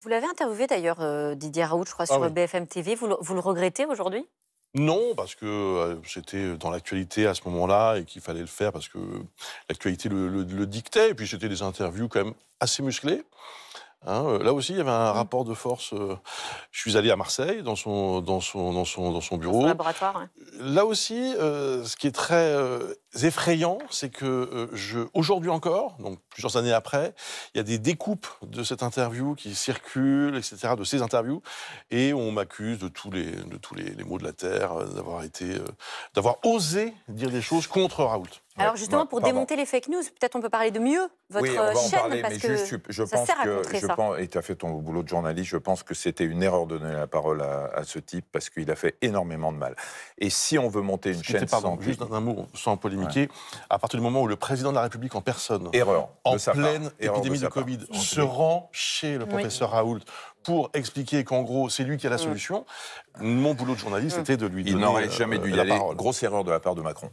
Vous l'avez interviewé d'ailleurs, Didier Raoult, je crois, sur BFM TV. Vous le regrettez aujourd'hui? Non, parce que c'était dans l'actualité à ce moment-là et qu'il fallait le faire parce que l'actualité le dictait. Et puis c'était des interviews quand même assez musclées. Hein, là aussi, il y avait un rapport de force. Je suis allé à Marseille, dans son bureau. Dans son laboratoire, ouais. Là aussi, ce qui est très effrayant, c'est que aujourd'hui encore, donc plusieurs années après, il y a des découpes de cette interview qui circulent, etc., de ces interviews, et on m'accuse de tous les maux de la terre, d'avoir osé dire des choses contre Raoult. Alors justement, pour démonter les fake news, peut-être on peut parler de Mieux, votre chaîne, on va en parler, parce mais que juste, je ça pense sert à contrer ça. et tu as fait ton boulot de journaliste, je pense que c'était une erreur de donner la parole à ce type, parce qu'il a fait énormément de mal. Et si on veut monter une chaîne sans... Juste un mot, sans polémiquer, à partir du moment où le président de la République en personne, en pleine épidémie de Covid, se rend chez le professeur Raoult pour expliquer qu'en gros, c'est lui qui a la solution, mon boulot de journaliste était de lui donner Il n'aurait jamais dû y aller. parole. Grosse erreur de la part de Macron.